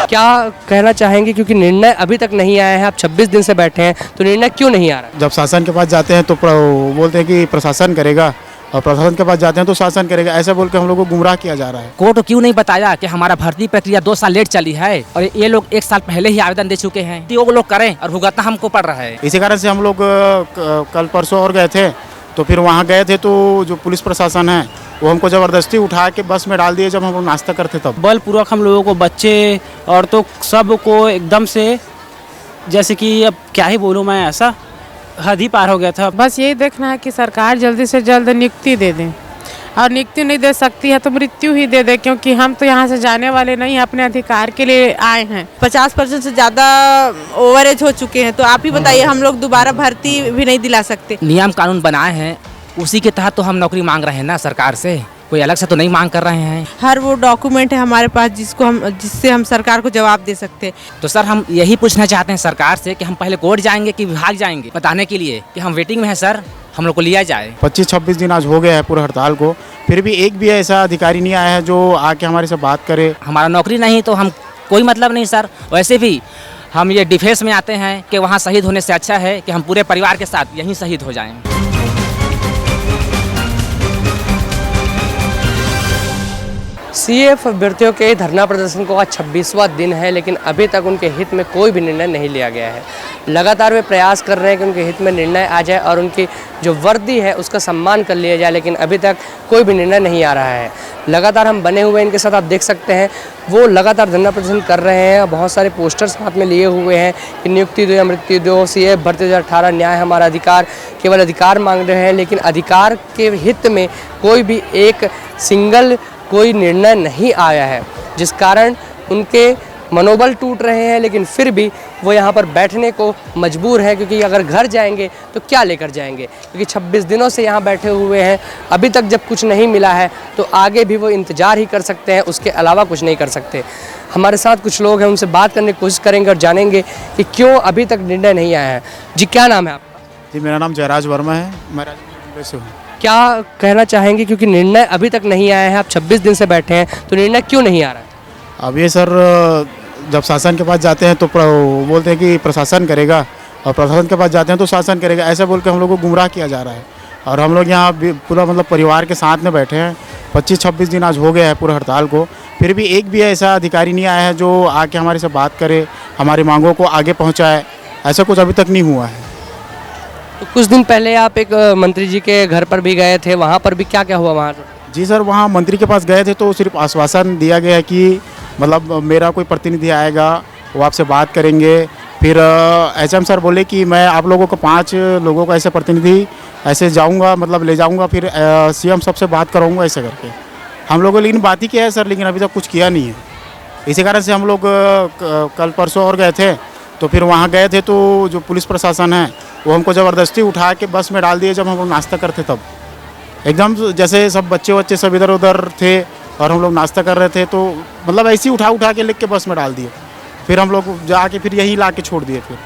क्या कहना चाहेंगे, क्योंकि निर्णय अभी तक नहीं आया है, आप 26 दिन से बैठे हैं, तो निर्णय क्यों नहीं आ रहा? जब शासन के पास जाते हैं तो बोलते हैं कि प्रशासन करेगा, और प्रशासन के पास जाते हैं तो शासन करेगा, ऐसा बोल के हम लोग को गुमराह किया जा रहा है। कोर्ट क्यों नहीं बताया कि हमारा भर्ती प्रक्रिया 2 साल लेट चली है और ये लोग 1 साल पहले ही आवेदन दे चुके हैं, वो लोग करें और भुगतना हमको पड़ रहा है। इसी कारण से हम लोग कल परसों और गए थे, तो फिर वहाँ गए थे तो जो पुलिस प्रशासन है वो हमको ज़बरदस्ती उठा के बस में डाल दिए जब हम लोग नाश्ता करते तब। बलपूर्वक हम लोगों को, बच्चे औरतों सब को एकदम से, जैसे कि अब क्या ही बोलूँ मैं, ऐसा हद ही पार हो गया था। बस यही देखना है कि सरकार जल्दी से जल्द नियुक्ति दे दें, और नियुक्ति नहीं दे सकती है तो मृत्यु ही दे दे, क्योंकि हम तो यहाँ से जाने वाले नहीं, अपने अधिकार के लिए आए हैं। 50% से ज़्यादा ओवरेज हो चुके हैं, तो आप ही बताइए, हम लोग दोबारा भर्ती भी नहीं दिला सकते। नियम कानून बनाए हैं उसी के तहत तो हम नौकरी मांग रहे हैं ना सरकार से, कोई अलग से तो नहीं मांग कर रहे हैं। हर वो डॉक्यूमेंट है हमारे पास जिससे हम सरकार को जवाब दे सकते हैं। तो सर हम यही पूछना चाहते हैं सरकार से कि हम पहले कोर्ट जाएंगे कि विभाग जाएंगे बताने के लिए कि हम वेटिंग में है सर, हम लोग को लिया जाए। 25-26 दिन आज हो गया है पूरे हड़ताल को, फिर भी एक भी ऐसा अधिकारी नहीं आया है जो आके हमारे से बात करे। हमारा नौकरी नहीं तो हम कोई मतलब नहीं सर। वैसे भी हम ये डिफेंस में आते हैं कि वहाँ शहीद होने से अच्छा है कि हम पूरे परिवार के साथ यहीं शहीद हो जाएं। सीएएफ अभ्यर्थियों के धरना प्रदर्शन को आज 26वां दिन है, लेकिन अभी तक उनके हित में कोई भी निर्णय नहीं लिया गया है। लगातार वे प्रयास कर रहे हैं कि उनके हित में निर्णय आ जाए और उनकी जो वर्दी है उसका सम्मान कर लिया जाए, लेकिन अभी तक कोई भी निर्णय नहीं आ रहा है। लगातार हम बने हुए इनके साथ, आप देख सकते हैं वो लगातार धरना प्रदर्शन कर रहे हैं। बहुत सारे पोस्टर्स हाथ में लिए हुए हैं कि नियुक्ति दो या मृत्यु दो, सीएएफ भर्ती 2018 न्याय हमारा अधिकार, केवल अधिकार मांग रहे हैं, लेकिन अधिकार के हित में कोई भी एक सिंगल कोई निर्णय नहीं आया है, जिस कारण उनके मनोबल टूट रहे हैं। लेकिन फिर भी वो यहाँ पर बैठने को मजबूर हैं, क्योंकि अगर घर जाएंगे तो क्या लेकर जाएंगे, क्योंकि 26 दिनों से यहाँ बैठे हुए हैं। अभी तक जब कुछ नहीं मिला है तो आगे भी वो इंतज़ार ही कर सकते हैं, उसके अलावा कुछ नहीं कर सकते। हमारे साथ कुछ लोग हैं, उनसे बात करने की कोशिश करेंगे और जानेंगे कि क्यों अभी तक निर्णय नहीं आया है। जी, क्या नाम है आपका? जी, मेरा नाम जयराज वर्मा है, मैं राजगीर से हूँ। क्या कहना चाहेंगे, क्योंकि निर्णय अभी तक नहीं आया है, आप 26 दिन से बैठे हैं, तो निर्णय क्यों नहीं आ रहा है? अब ये सर जब शासन के पास जाते हैं तो बोलते हैं कि प्रशासन करेगा, और प्रशासन के पास जाते हैं तो शासन करेगा, ऐसा बोल के हम लोग को गुमराह किया जा रहा है। और हम लोग यहाँ पूरा मतलब परिवार के साथ में बैठे हैं। 25-26 दिन आज हो गया है पूरे हड़ताल को, फिर भी एक भी ऐसा अधिकारी नहीं आया है जो आके हमारे से बात करे, हमारी मांगों को आगे पहुँचाए, ऐसा कुछ अभी तक नहीं हुआ है। तो कुछ दिन पहले आप एक मंत्री जी के घर पर भी गए थे, वहाँ पर भी क्या क्या हुआ वहाँ? जी सर, वहाँ मंत्री के पास गए थे तो सिर्फ आश्वासन दिया गया है कि मतलब मेरा कोई प्रतिनिधि आएगा, वो आपसे बात करेंगे। फिर एचएम सर बोले कि मैं आप लोगों को 5 लोगों को ऐसे प्रतिनिधि ऐसे जाऊंगा, मतलब ले जाऊंगा, फिर सीएम सबसे बात कराऊंगा, ऐसे करके हम लोगों ने लेकिन बात ही किया है सर, लेकिन अभी तक कुछ किया नहीं है। इसी कारण से हम लोग कल परसों और गए थे, तो फिर वहाँ गए थे तो जो पुलिस प्रशासन है वो हमको ज़बरदस्ती उठा के बस में डाल दिए जब हम लोग नाश्ता करते तब। एकदम जैसे सब बच्चे सब इधर उधर थे और हम लोग नाश्ता कर रहे थे, तो मतलब ऐसे ही उठा के लेके बस में डाल दिए। फिर हम लोग जाके फिर यहीं ला के छोड़ दिए। फिर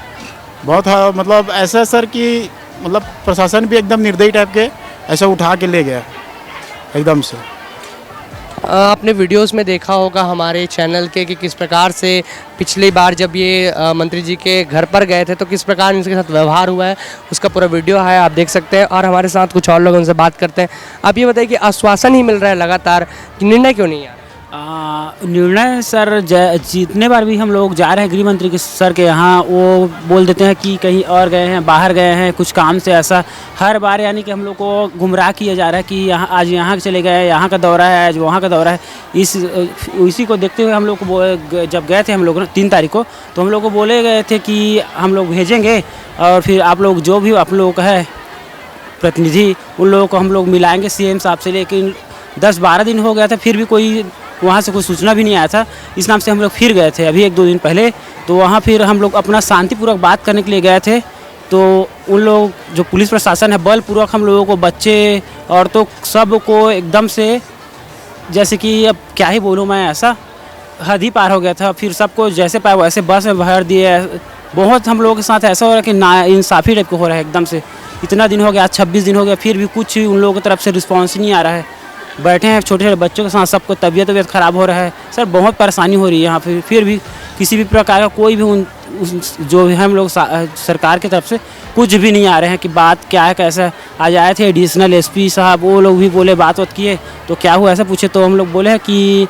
बहुत मतलब ऐसा सर कि मतलब प्रशासन भी एकदम निर्दयी टाइप के ऐसा उठा के ले गया एकदम से। आपने वीडियोस में देखा होगा हमारे चैनल के कि किस प्रकार से पिछली बार जब ये मंत्री जी के घर पर गए थे तो किस प्रकार इनके साथ व्यवहार हुआ है, उसका पूरा वीडियो है, आप देख सकते हैं। और हमारे साथ कुछ और लोग, उनसे बात करते हैं। आप ये बताइए कि आश्वासन ही मिल रहा है लगातार, कि निर्णय क्यों नहीं आ रहा? निर्णय सर जितने बार भी हम लोग जा रहे हैं गृह मंत्री के सर के यहाँ, वो बोल देते हैं कि कहीं और गए हैं, बाहर गए हैं कुछ काम से, ऐसा हर बार यानी कि हम लोग को गुमराह किया जा रहा है कि यहाँ आज यहाँ चले गए, यहाँ का दौरा है, आज वहाँ का दौरा है। इसी को देखते हुए हम लोग को जब गए थे हम लोग 3 तारीख को, तो हम लोग को बोले गए थे कि हम लोग भेजेंगे और फिर आप लोग जो भी आप लोगों का है प्रतिनिधि, उन लोगों को हम लोग मिलाएंगे सीएम साहब से। लेकिन 10-12 दिन हो गया था, फिर भी कोई वहाँ से कोई सूचना भी नहीं आया था। इस नाम से हम लोग फिर गए थे अभी 1-2 दिन पहले, तो वहाँ फिर हम लोग अपना शांतिपूर्वक बात करने के लिए गए थे। तो उन लोग जो पुलिस प्रशासन है बलपूर्वक हम लोगों को, बच्चे औरतों सब को एकदम से, जैसे कि अब क्या ही बोलूँ मैं, ऐसा हद ही पार हो गया था। फिर सबको जैसे पाए वैसे बस में भर दिए। बहुत हम लोगों के साथ ऐसा हो रहा है कि ना इंसाफ़ी टाइप को हो रहा है एकदम से। इतना दिन हो गया, आज 26 दिन हो गया, फिर भी कुछ उन लोगों की तरफ से रिस्पॉन्स नहीं आ रहा है। बैठे हैं छोटे छोटे बच्चों के साथ, सबको तबीयत ख़राब हो रहा है सर, बहुत परेशानी हो रही है यहाँ फिर भी किसी भी प्रकार का कोई भी जो है हम लोग सरकार की तरफ से कुछ भी नहीं आ रहे हैं कि बात क्या है कैसा है। आज आए थे एडिशनल एसपी साहब, वो लोग भी बोले बात किए तो क्या हुआ ऐसा पूछे तो हम लोग बोले हैं कि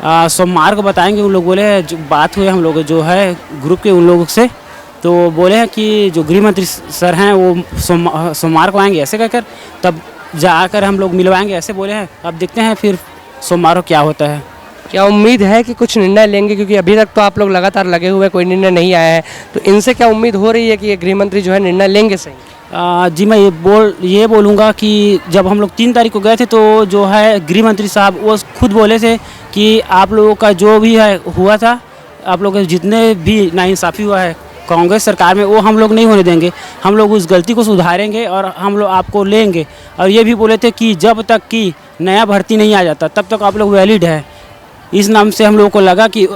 सोमवार को बताएंगे। उन लोग बोले जो बात हुई हम लोग जो है ग्रुप के उन लोगों से, तो बोले हैं कि जो गृह मंत्री सर हैं वो सोमवार को आएंगे ऐसे कहकर, तब जाकर हम लोग मिलवाएंगे ऐसे बोले हैं। अब देखते हैं फिर सोमवार को क्या होता है। क्या उम्मीद है कि कुछ निर्णय लेंगे, क्योंकि अभी तक तो आप लोग लगातार लगे हुए कोई निर्णय नहीं आया है, तो इनसे क्या उम्मीद हो रही है कि ये गृह मंत्री जो है निर्णय लेंगे सही? जी मैं ये बोलूँगा कि जब हम लोग 3 तारीख को गए थे तो जो है गृह मंत्री साहब वो खुद बोले थे कि आप लोगों का जो भी है हुआ था, आप लोगों के जितने भी नाइंसाफ़ी हुआ है कांग्रेस सरकार में वो हम लोग नहीं होने देंगे, हम लोग उस गलती को सुधारेंगे और हम लोग आपको लेंगे। और ये भी बोले थे कि जब तक कि नया भर्ती नहीं आ जाता तब तक आप लोग वैलिड है। इस नाम से हम लोगों को लगा कि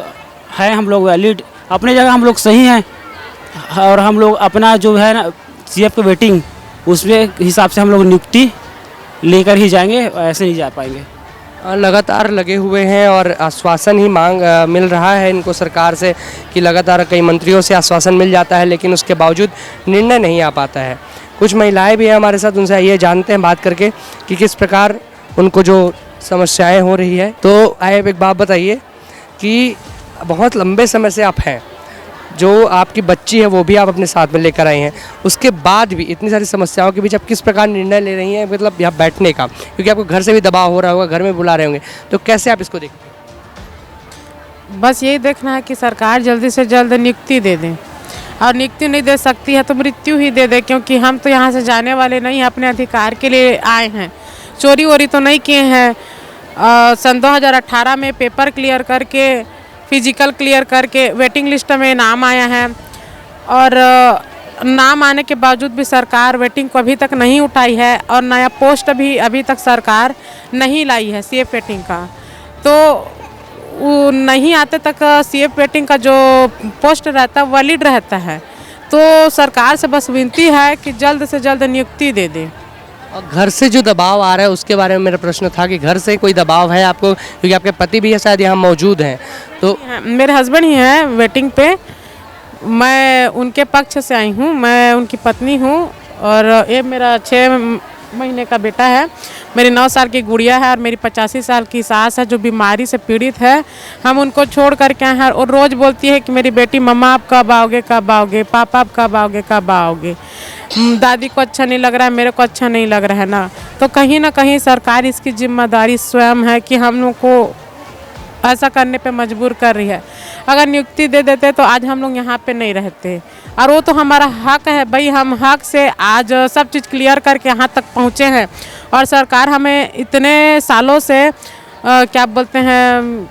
है हम लोग वैलिड, अपने जगह हम लोग सही हैं और हम लोग अपना जो है ना CF की वेटिंग उसमें हिसाब से हम लोग नियुक्ति लेकर ही जाएंगे, ऐसे नहीं जा पाएंगे। लगातार लगे हुए हैं और आश्वासन ही मिल रहा है इनको सरकार से कि लगातार कई मंत्रियों से आश्वासन मिल जाता है, लेकिन उसके बावजूद निर्णय नहीं आ पाता है। कुछ महिलाएं भी हैं हमारे साथ, उनसे आइए जानते हैं बात करके कि किस प्रकार उनको जो समस्याएं हो रही है। तो आइए एक बात बताइए कि बहुत लंबे समय से आप हैं, जो आपकी बच्ची है वो भी आप अपने साथ में लेकर आए हैं, उसके बाद भी इतनी सारी समस्याओं के बीच आप किस प्रकार निर्णय ले रही हैं, मतलब यहाँ बैठने का, क्योंकि आपको घर से भी दबाव हो रहा होगा, घर में बुला रहे होंगे, तो कैसे आप इसको देखते हैं? बस यही देखना है कि सरकार जल्दी से जल्द नियुक्ति दे दें, और नियुक्ति नहीं दे सकती है तो मृत्यु ही दे दे, क्योंकि हम तो यहाँ से जाने वाले नहीं, अपने अधिकार के लिए आए हैं। चोरी वोरी तो नहीं किए हैं। सन 2018 में पेपर क्लियर करके, फिजिकल क्लियर करके वेटिंग लिस्ट में नाम आया है, और नाम आने के बावजूद भी सरकार वेटिंग को अभी तक नहीं उठाई है, और नया पोस्ट भी अभी तक सरकार नहीं लाई है CF वेटिंग का। तो वो नहीं आते तक CF वेटिंग का जो पोस्ट रहता है वैलिड रहता है। तो सरकार से बस विनती है कि जल्द से जल्द नियुक्ति दे दें। और घर से जो दबाव आ रहा है उसके बारे में मेरा प्रश्न था कि घर से कोई दबाव है आपको, क्योंकि आपके पति भी शायद यहाँ मौजूद हैं? तो मेरे हस्बैंड ही हैं वेटिंग पे, मैं उनके पक्ष से आई हूँ, मैं उनकी पत्नी हूँ, और ये मेरा 6 महीने का बेटा है, मेरी 9 साल की गुड़िया है, और मेरी 85 साल की सास है जो बीमारी से पीड़ित है। हम उनको छोड़ करके आए हैं, और रोज़ बोलती है कि मेरी बेटी मम्मा आप कब आओगे, कब आओगे, पापा आप कब आओगे, कब आओगे। दादी को अच्छा नहीं लग रहा है, मेरे को अच्छा नहीं लग रहा है ना। तो कहीं ना कहीं सरकार इसकी जिम्मेदारी स्वयं है कि हम लोग को ऐसा करने पे मजबूर कर रही है। अगर नियुक्ति दे देते तो आज हम लोग यहाँ पे नहीं रहते, और वो तो हमारा हक है भाई, हम हक से आज सब चीज़ क्लियर करके यहाँ तक पहुँचे हैं। और सरकार हमें इतने सालों से क्या बोलते हैं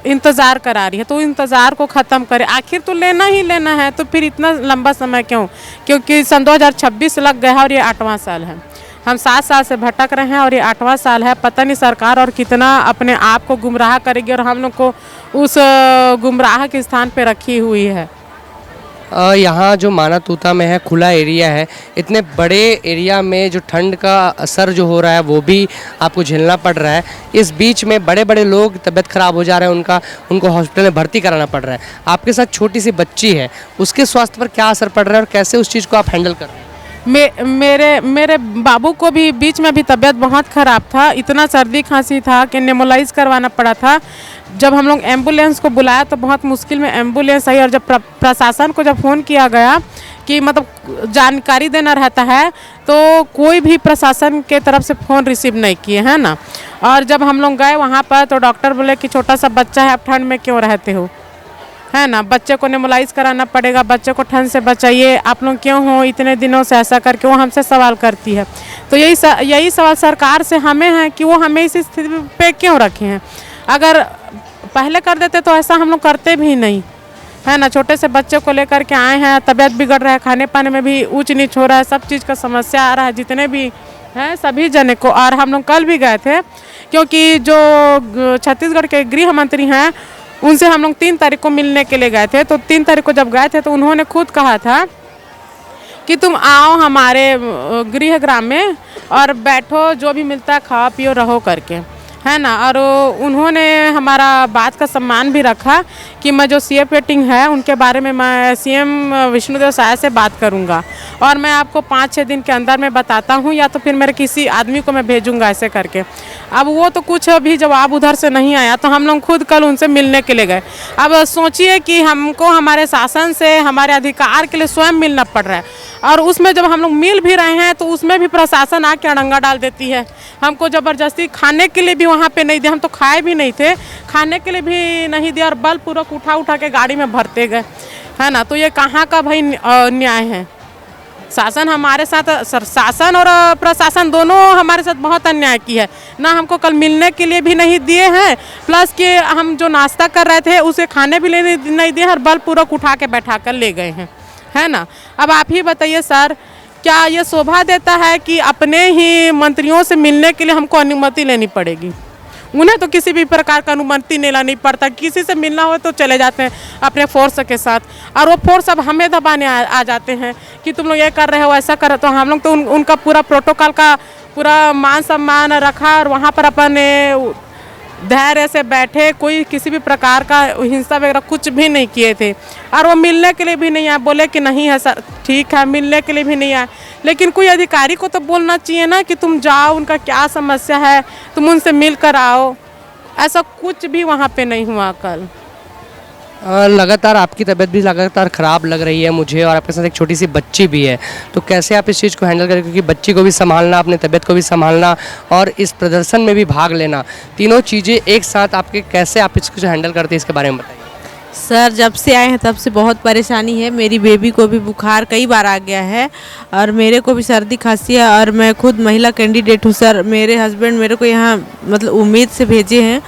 इंतज़ार करा रही है, तो इंतज़ार को ख़त्म करें। आखिर तो लेना ही लेना है, तो फिर इतना लंबा समय क्यों? क्योंकि सन 2026 लग गया है और ये 8वां साल है। हम 7 साल से भटक रहे हैं और ये 8वां साल है। पता नहीं सरकार और कितना अपने आप को गुमराह करेगी, और हम लोग को उस गुमराह के स्थान पे रखी हुई है। यहाँ जो माना तूता में है, खुला एरिया है, इतने बड़े एरिया में जो ठंड का असर जो हो रहा है वो भी आपको झेलना पड़ रहा है। इस बीच में बड़े बड़े लोग तबीयत ख़राब हो जा रहे हैं, उनको हॉस्पिटल में भर्ती कराना पड़ रहा है। आपके साथ छोटी सी बच्ची है, उसके स्वास्थ्य पर क्या असर पड़ रहा है और कैसे उस चीज़ को आप हैंडल कर रहे हैं? मेरे बाबू को भी बीच में भी तबीयत बहुत ख़राब था, इतना सर्दी खांसी था कि नेबुलाइज करवाना पड़ा था। जब हम लोग एम्बुलेंस को बुलाया तो बहुत मुश्किल में एम्बुलेंस आई, और जब प्रशासन को जब फ़ोन किया गया कि मतलब जानकारी देना रहता है, तो कोई भी प्रशासन के तरफ से फ़ोन रिसीव नहीं किए हैं ना। और जब हम लोग गए वहाँ पर तो डॉक्टर बोले कि छोटा सा बच्चा है, आप ठंड में क्यों रहते हो, है ना, बच्चे को नेबुलाइज कराना पड़ेगा, बच्चे को ठंड से बचाइए, आप लोग क्यों हो इतने दिनों से ऐसा करके, वो हमसे सवाल करती है। तो यही सवाल सरकार से हमें है कि वो हमें इस स्थिति पे क्यों रखे हैं। अगर पहले कर देते तो ऐसा हम लोग करते भी नहीं, है ना। छोटे से बच्चे को लेकर के आए हैं, तबीयत बिगड़ रहा है, खाने पाने में भी ऊंच नीच हो रहा है, सब चीज़ का समस्या आ रहा है, जितने भी हैं सभी जने को। और हम लोग कल भी गए थे, क्योंकि जो छत्तीसगढ़ के गृह मंत्री हैं उनसे हम लोग 3 तारीख को मिलने के लिए गए थे। तो 3 तारीख को जब गए थे तो उन्होंने खुद कहा था कि तुम आओ हमारे गृह ग्राम में और बैठो, जो भी मिलता है खाओ पियो रहो करके, है ना। और उन्होंने हमारा बात का सम्मान भी रखा कि मैं जो सीएफ वेटिंग है उनके बारे में मैं सीएम विष्णुदेव साय से बात करूंगा और मैं आपको 5-6 दिन के अंदर में बताता हूं, या तो फिर मेरे किसी आदमी को मैं भेजूंगा ऐसे करके। अब वो तो कुछ भी जवाब उधर से नहीं आया, तो हम लोग खुद कल उनसे मिलने के लिए गए। अब सोचिए कि हमको हमारे शासन से हमारे अधिकार के लिए स्वयं मिलना पड़ रहा है, और उसमें जब हम लोग मिल भी रहे हैं तो उसमें भी प्रशासन आके अड़ंगा डाल देती है। हमको ज़बरदस्ती खाने के लिए भी वहाँ पे नहीं दिया, हम तो खाए भी नहीं थे, खाने के लिए भी नहीं दिया, और बलपूर्वक उठा के गाड़ी में भरते गए, है ना। तो ये कहाँ का भाई न्याय है। शासन हमारे साथ, शासन और प्रशासन दोनों हमारे साथ बहुत अन्याय की है ना। हमको कल मिलने के लिए भी नहीं दिए हैं, प्लस कि हम जो नाश्ता कर रहे थे उसे खाने भी नहीं दिए, और बलपूर्वक उठा के बैठा कर ले गए हैं, है ना। अब आप ही बताइए सर, क्या ये शोभा देता है कि अपने ही मंत्रियों से मिलने के लिए हमको अनुमति लेनी पड़ेगी? उन्हें तो किसी भी प्रकार का अनुमति नहीं लानी पड़ता, किसी से मिलना हो तो चले जाते हैं अपने फोर्स के साथ, और वो फोर्स अब हमें दबाने आ जाते हैं कि तुम लोग ये कर रहे हो, ऐसा कर रहे हो। तो हम लोग तो उनका पूरा प्रोटोकॉल का पूरा मान सम्मान रखा, और वहाँ पर अपने धैर्य से बैठे, कोई किसी भी प्रकार का हिंसा वगैरह कुछ भी नहीं किए थे। और वो मिलने के लिए भी नहीं आए, बोले कि नहीं है सर, ठीक है, मिलने के लिए भी नहीं आए। लेकिन कोई अधिकारी को तो बोलना चाहिए ना कि तुम जाओ, उनका क्या समस्या है, तुम उनसे मिल कर आओ। ऐसा कुछ भी वहाँ पे नहीं हुआ कल। लगातार आपकी तबीयत भी लगातार ख़राब लग रही है मुझे, और आपके साथ एक छोटी सी बच्ची भी है, तो कैसे आप इस चीज़ को हैंडल करें? क्योंकि बच्ची को भी संभालना, अपनी तबीयत को भी संभालना और इस प्रदर्शन में भी भाग लेना, तीनों चीज़ें एक साथ आपके, कैसे आप इसको हैंडल करते हैं, इसके बारे में बताइए। सर, जब से आए हैं तब से बहुत परेशानी है। मेरी बेबी को भी बुखार कई बार आ गया है, और मेरे को भी सर्दी खांसी है, और मैं खुद महिला कैंडिडेट हूँ सर। मेरे हस्बैंड मेरे को यहाँ मतलब उम्मीद से भेजे हैं,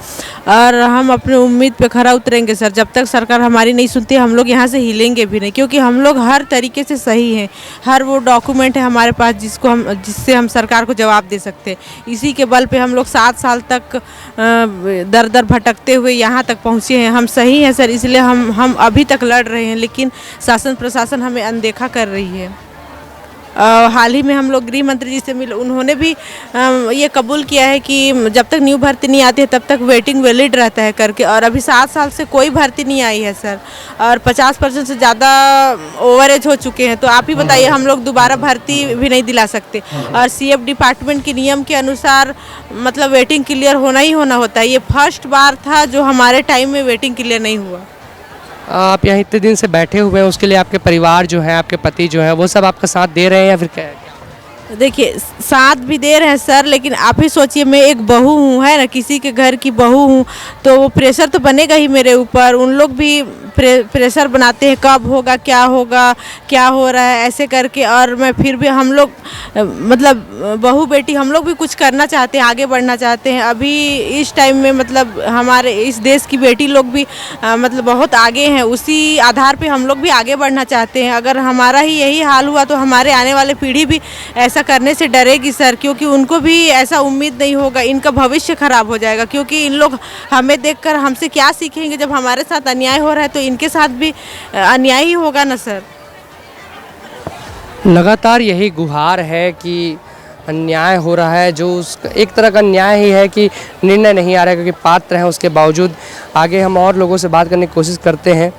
और हम अपने उम्मीद पे खरा उतरेंगे सर। जब तक सरकार हमारी नहीं सुनती हम लोग यहाँ से हिलेंगे भी नहीं, क्योंकि हम लोग हर तरीके से सही हैं। हर वो डॉक्यूमेंट है हमारे पास जिससे हम सरकार को जवाब दे सकते हैं। इसी के बल पे हम लोग 7 साल तक दर दर भटकते हुए यहाँ तक पहुँचे हैं। हम सही हैं सर, इसलिए हम अभी तक लड़ रहे हैं, लेकिन शासन प्रशासन हमें अनदेखा कर रही है। हाल ही में हम लोग गृह मंत्री जी से मिले, उन्होंने भी ये कबूल किया है कि जब तक न्यू भर्ती नहीं आती है तब तक वेटिंग वैलिड रहता है करके, और अभी 7 साल से कोई भर्ती नहीं आई है सर, और 50% से ज़्यादा ओवरेज हो चुके हैं। तो आप ही बताइए, हम लोग दोबारा भर्ती भी नहीं दिला सकते, और सीएफ डिपार्टमेंट के नियम के अनुसार मतलब वेटिंग क्लियर होना ही होना होता है। ये फर्स्ट बार था जो हमारे टाइम में वेटिंग क्लियर नहीं हुआ। आप यहाँ इतने दिन से बैठे हुए हैं, उसके लिए आपके परिवार जो है, आपके पति जो है, वो सब आपका साथ दे रहे हैं या फिर क्या है? देखिए, साथ भी दे रहे हैं सर, लेकिन आप ही सोचिए, मैं एक बहू हूँ, है ना, किसी के घर की बहू हूँ, तो वो प्रेशर तो बनेगा ही मेरे ऊपर। उन लोग भी प्रेशर बनाते हैं, कब होगा, क्या हो रहा है, ऐसे करके। और मैं फिर भी, हम लोग मतलब बहू बेटी हम लोग भी कुछ करना चाहते हैं, आगे बढ़ना चाहते हैं। अभी इस टाइम में मतलब हमारे इस देश की बेटी लोग भी मतलब बहुत आगे हैं, उसी आधार पे हम लोग भी आगे बढ़ना चाहते हैं। अगर हमारा ही यही हाल हुआ तो हमारे आने वाले पीढ़ी भी ऐसा करने से डरेगी सर, क्योंकि उनको भी ऐसा उम्मीद नहीं होगा, इनका भविष्य खराब हो जाएगा। क्योंकि इन लोग हमें देखकर हमसे क्या सीखेंगे? जब हमारे साथ अन्याय हो रहा है तो इनके साथ भी अन्याय ही होगा ना सर। लगातार यही गुहार है कि अन्याय हो रहा है, जो एक तरह का न्याय ही है कि निर्णय नहीं आ रहा है, क्योंकि पात्र हैं उसके बावजूद। आगे हम और लोगों से बात करने की कोशिश करते हैं।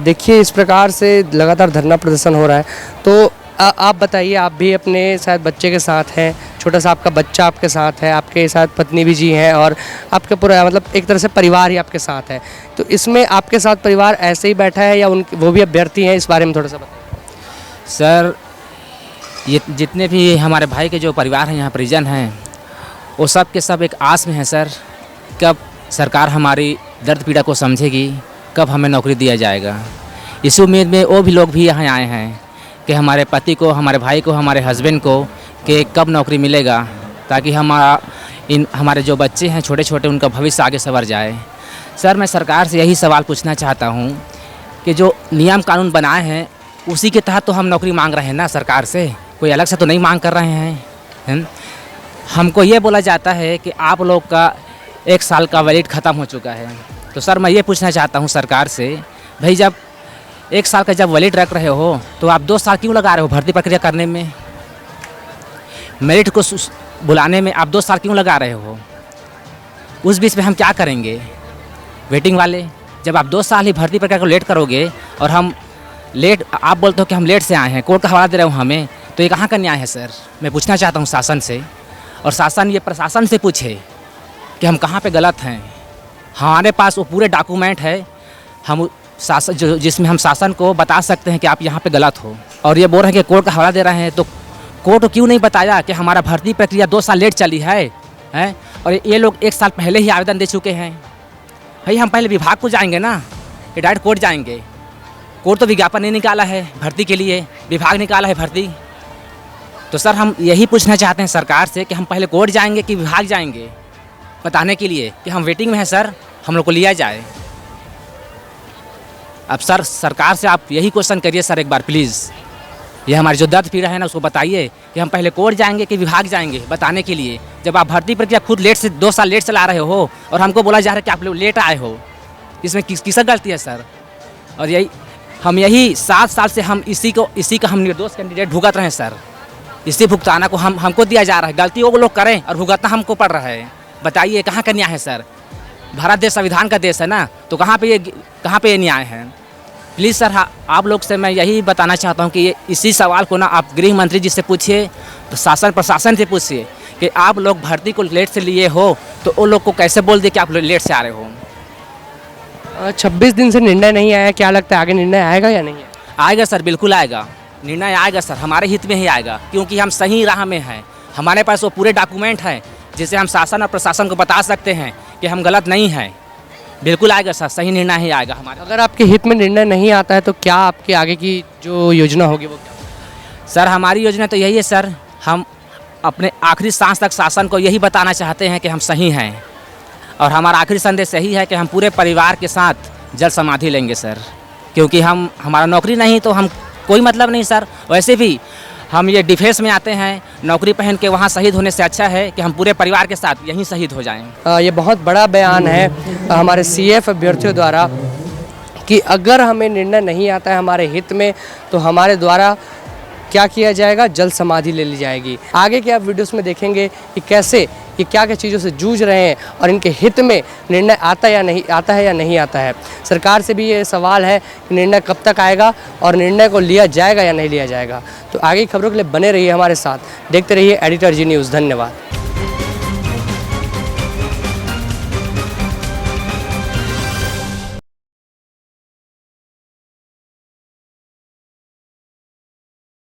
देखिए, इस प्रकार से लगातार धरना प्रदर्शन हो रहा है, तो आप बताइए, आप भी अपने शायद बच्चे के साथ हैं, छोटा सा आपका बच्चा आपके साथ है, आपके साथ पत्नी भी जी हैं, और आपका पूरा मतलब एक तरह से परिवार ही आपके साथ है। तो इसमें आपके साथ परिवार ऐसे ही बैठा है या वो भी अभ्यर्थी हैं? इस बारे में थोड़ा सा बताइए सर। ये जितने भी हमारे भाई के जो परिवार हैं, यहाँ परिजन हैं, वो सब के सब एक आस में हैं सर, कब सरकार हमारी दर्द पीड़ा को समझेगी, कब हमें नौकरी दिया जाएगा। इस उम्मीद में वो भी लोग भी यहाँ आए हैं कि हमारे पति को, हमारे भाई को, हमारे हस्बैंड को कि कब नौकरी मिलेगा, ताकि हमारे जो बच्चे हैं छोटे छोटे, उनका भविष्य आगे संवर जाए। सर, मैं सरकार से यही सवाल पूछना चाहता हूँ कि जो नियम कानून बनाए हैं उसी के तहत तो हम नौकरी मांग रहे हैं ना सरकार से, कोई अलग से तो नहीं मांग कर रहे हैं। हमको ये बोला जाता है कि आप लोग का 1 साल का वैलिड ख़त्म हो चुका है। तो सर, मैं ये पूछना चाहता हूँ सरकार से, भाई जब 1 साल का जब वैलिड रख रहे हो तो आप 2 साल क्यों लगा रहे हो भर्ती प्रक्रिया करने में? मेरिट को बुलाने में आप 2 साल क्यों लगा रहे हो? उस बीच में हम क्या करेंगे वेटिंग वाले? जब आप 2 साल ही भर्ती प्रक्रिया को लेट करोगे और हम लेट, आप बोलते हो कि हम लेट से आए हैं, कोर्ट का हवाला दे रहे हो हमें, तो ये कहाँ का न्याय है सर? मैं पूछना चाहता हूँ शासन से, और शासन ये प्रशासन से पूछे कि हम कहाँ पे गलत हैं। हमारे पास वो पूरे डॉक्यूमेंट है, हम शासन जिसमें हम शासन को बता सकते हैं कि आप यहाँ पे गलत हो, और ये बोल रहे हैं कि कोर्ट का हवाला दे रहे हैं। तो कोर्ट क्यों नहीं बताया कि हमारा भर्ती प्रक्रिया 2 साल लेट चली है और ये लोग 1 साल पहले ही आवेदन दे चुके हैं। भाई हम पहले विभाग को जाएंगे ना, ये डायरेक्ट कोर्ट जाएंगे? कोर्ट तो विज्ञापन नहीं निकाला है भर्ती के लिए, विभाग निकाला है भर्ती। तो सर हम यही पूछना चाहते हैं सरकार से कि हम पहले कोर्ट जाएंगे कि विभाग जाएंगे बताने के लिए कि हम वेटिंग में हैं सर, हम लोग को लिया जाए। अब सर सरकार से आप यही क्वेश्चन करिए सर एक बार प्लीज़। ये हमारी जो दर्द पीड़ा है ना उसको बताइए कि हम पहले कोर्ट जाएंगे कि विभाग जाएंगे बताने के लिए। जब आप भर्ती प्रक्रिया खुद लेट से 2 साल लेट चला रहे हो और हमको बोला जा रहा है कि आप लोग लेट आए हो, इसमें किसका गलती है सर? और यही 7 साल से हम इसी का हम निर्दोष कैंडिडेट भुगत रहे हैं सर। इसी भुगताना को हमको दिया जा रहा है। गलती वो लोग करें और भुगतना हमको पड़ रहा है। बताइए कहाँ का न्याय है सर? भारत देश संविधान का देश है ना, तो कहाँ पे ये न्याय है? प्लीज़ सर आप लोग से मैं यही बताना चाहता हूँ कि इसी सवाल को ना आप गृह मंत्री जी से पूछिए, तो शासन प्रशासन से पूछिए कि आप लोग भर्ती को लेट से लिए हो तो वो लोग को कैसे बोल दिए कि आप लोग लेट से आ रहे हो। 26 दिन से निर्णय नहीं आया, क्या लगता है आगे निर्णय आएगा या नहीं? आएगा सर, बिल्कुल आएगा, निर्णय आएगा सर, हमारे हित में ही आएगा, क्योंकि हम सही राह में हैं। हमारे पास वो पूरे डॉक्यूमेंट हैं जिसे हम शासन और प्रशासन को बता सकते हैं कि हम गलत नहीं हैं। बिल्कुल आएगा सर, सही निर्णय ही आएगा हमारे। अगर आपके हित में निर्णय नहीं आता है तो क्या आपकी आगे की जो योजना होगी वो क्या? सर हमारी योजना तो यही है सर, हम अपने आखिरी सांस तक शासन को यही बताना चाहते हैं कि हम सही हैं, और हमारा आखिरी संदेश यही है कि हम पूरे परिवार के साथ जल समाधि लेंगे सर, क्योंकि हमारा नौकरी नहीं तो हम कोई मतलब नहीं सर। वैसे भी हम ये डिफेंस में आते हैं, नौकरी पहन के वहाँ शहीद होने से अच्छा है कि हम पूरे परिवार के साथ यहीं शहीद हो जाएं। ये बहुत बड़ा बयान है हमारे CF अभ्यर्थियों द्वारा कि अगर हमें निर्णय नहीं आता है हमारे हित में तो हमारे द्वारा क्या किया जाएगा, जल समाधि ले ली जाएगी। आगे के आप वीडियोस में देखेंगे कि कैसे ये क्या क्या चीज़ों से जूझ रहे हैं और इनके हित में निर्णय आता है या नहीं आता है। सरकार से भी ये सवाल है कि निर्णय कब तक आएगा और निर्णय को लिया जाएगा या नहीं लिया जाएगा। तो आगे की खबरों के लिए बने रहिए हमारे साथ, देखते रहिए एडिटर जी न्यूज़। धन्यवाद।